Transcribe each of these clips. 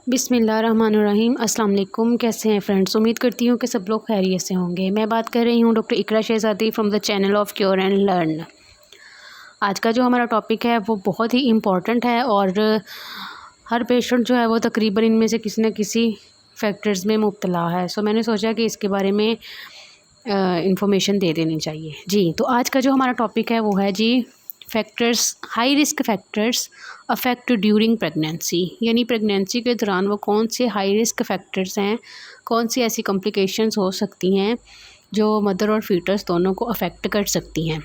बिस्मिल्लाहिर्रहमानिर्रहीम। अस्सलाम वालेकुम। कैसे हैं फ्रेंड्स? उम्मीद करती हूँ कि सब लोग खैरियत से होंगे। मैं बात कर रही हूँ doctor Iqra Shahzadi from the channel of cure and learn. आज का जो हमारा टॉपिक है वो बहुत ही इम्पॉर्टेंट है और हर पेशेंट जो है वो तकरीबन इनमें से किसी न किसी फैक्टर्स में मुब्तला है। सो मैंने सोचा कि इसके बारे में इंफॉर्मेशन दे देनी चाहिए जी। तो आज का जो हमारा टॉपिक है वो है G factors, high risk factors affect during pregnancy. यानी प्रेगनेंसी के दौरान वो कौन से हाई रिस्क फैक्टर्स हैं, कौन सी ऐसी कॉम्प्लिकेशंस हो सकती हैं जो मदर और फीटस दोनों को अफेक्ट कर सकती हैं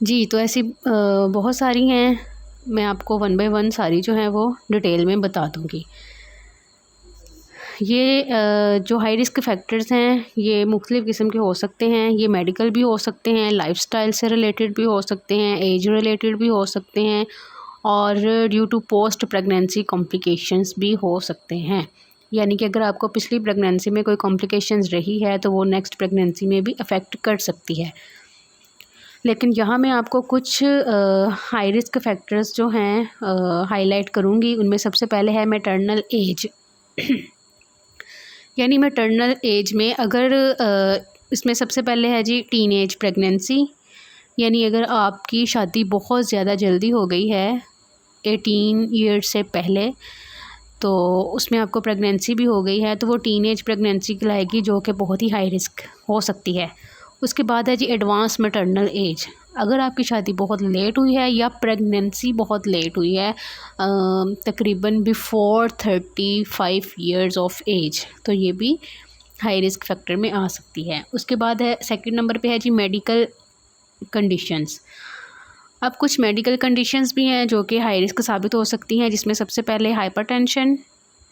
जी। तो ऐसी बहुत सारी हैं, मैं आपको वन बाय वन सारी जो हैं वो डिटेल में बता दूँगी। ये जो हाई रिस्क फैक्टर्स हैं ये मुख्तलिफ़ किस्म के हो सकते हैं। ये मेडिकल भी हो सकते हैं, लाइफस्टाइल से रिलेटेड भी हो सकते हैं, एज रिलेटेड भी हो सकते हैं और due to post pregnancy complications भी हो सकते हैं। यानी कि अगर आपको पिछली प्रेगनेंसी में कोई कॉम्प्लिकेशंस रही है तो वो नेक्स्ट प्रेगनेंसी में भी अफेक्ट कर सकती है। लेकिन यहाँ मैं आपको कुछ हाई रिस्क फैक्टर्स जो हैं हाईलाइट करूँगी। उनमें सबसे पहले है मैटरनल एज। यानी मैटरनल एज में अगर इसमें सबसे पहले है जी टीन एज प्रेगनेंसी। यानी अगर आपकी शादी बहुत ज़्यादा जल्दी हो गई है 18 ईयर्स से पहले, तो उसमें आपको प्रेगनेंसी भी हो गई है, तो वो टीन एज प्रेगनेंसी कहलाएगी, जो कि बहुत ही हाई रिस्क हो सकती है। उसके बाद है जी एडवांस मैटरनल एज। अगर आपकी शादी बहुत लेट हुई है या प्रेगनेंसी बहुत लेट हुई है तकरीबन बिफोर 35 ईयर्स ऑफ एज, तो ये भी हाई रिस्क फैक्टर में आ सकती है। उसके बाद है सेकंड नंबर पे है जी मेडिकल कंडीशंस। अब कुछ मेडिकल कंडीशंस भी हैं जो कि हाई रिस्क साबित हो सकती हैं, जिसमें सबसे पहले हाइपरटेंशन,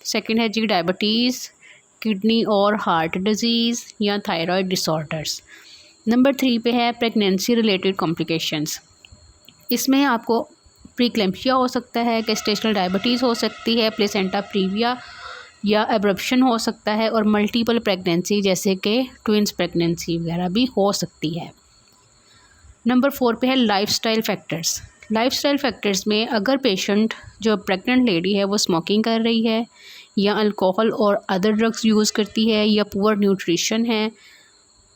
सेकंड है जी डायबिटीज़, किडनी और हार्ट डिजीज़ या थायराइड डिसऑर्डर्स। नंबर 3 पे है प्रेगनेंसी रिलेटेड कॉम्प्लिकेशंस। इसमें आपको प्रीक्लैम्पिया हो सकता है, गेस्टेशनल डायबिटीज़ हो सकती है, प्लेसेंटा प्रीविया या एब्रप्शन हो सकता है और मल्टीपल प्रेगनेंसी जैसे कि ट्विंस प्रेगनेंसी वगैरह भी हो सकती है। नंबर 4 पे है लाइफस्टाइल फैक्टर्स। लाइफस्टाइल फैक्टर्स में अगर पेशेंट जो प्रेग्नेंट लेडी है वो स्मोकिंग कर रही है या अल्कोहल और अदर ड्रग्स यूज़ करती है या पुअर न्यूट्रिशन है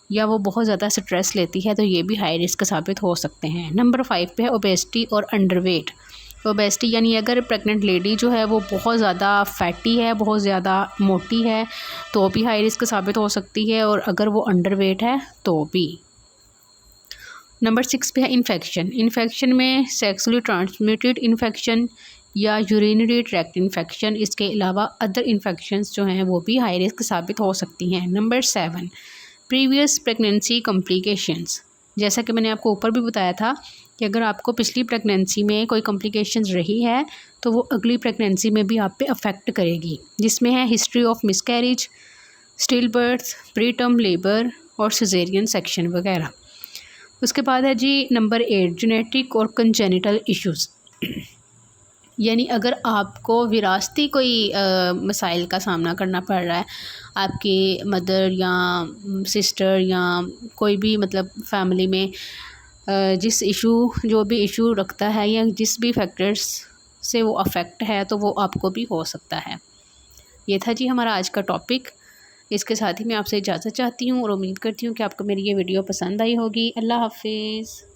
या वो बहुत ज़्यादा स्ट्रेस लेती है, तो ये भी हाई रिस्क साबित हो सकते हैं। नंबर 5 पे है ओबेसिटी और अंडरवेट। ओबेसिटी यानी अगर प्रेग्नेंट लेडी जो है वो बहुत ज़्यादा फैटी है, बहुत ज़्यादा मोटी है, तो भी हाई रिस्क साबित हो सकती है, और अगर वो अंडरवेट है तो भी। नंबर 6 पे है इन्फेक्शन। इन्फेक्शन में सेक्सुअली ट्रांसमिटेड इन्फेक्शन या यूरिनरी ट्रैक्ट इन्फेक्शन, इसके अलावा अदर इन्फेक्शंस जो हैं वो भी हाई रिस्क साबित हो सकती हैं। Number 7 previous pregnancy complications. जैसा कि मैंने आपको ऊपर भी बताया था कि अगर आपको पिछली प्रेगनेंसी में कोई कॉम्प्लिकेशंस रही है तो वो अगली प्रेगनेंसी में भी आप पे अफेक्ट करेगी, जिसमें है history of miscarriage, still birth, pre term labour और सिजेरियन सेक्शन वगैरह। उसके बाद है जी नंबर 8 जेनेटिक और कंजेनिटल इश्यूज़। यानी अगर आपको विरासती कोई मसाइल का सामना करना पड़ रहा है, आपकी मदर या सिस्टर या कोई भी मतलब फैमिली में जिस इशू जो भी इशू रखता है या जिस भी फैक्टर्स से वो अफेक्ट है, तो वो आपको भी हो सकता है। ये था जी हमारा आज का टॉपिक। इसके साथ ही मैं आपसे इजाज़त चाहती हूँ और उम्मीद करती हूँ कि आपको मेरी ये वीडियो पसंद आई होगी। अल्लाह हाफिज़।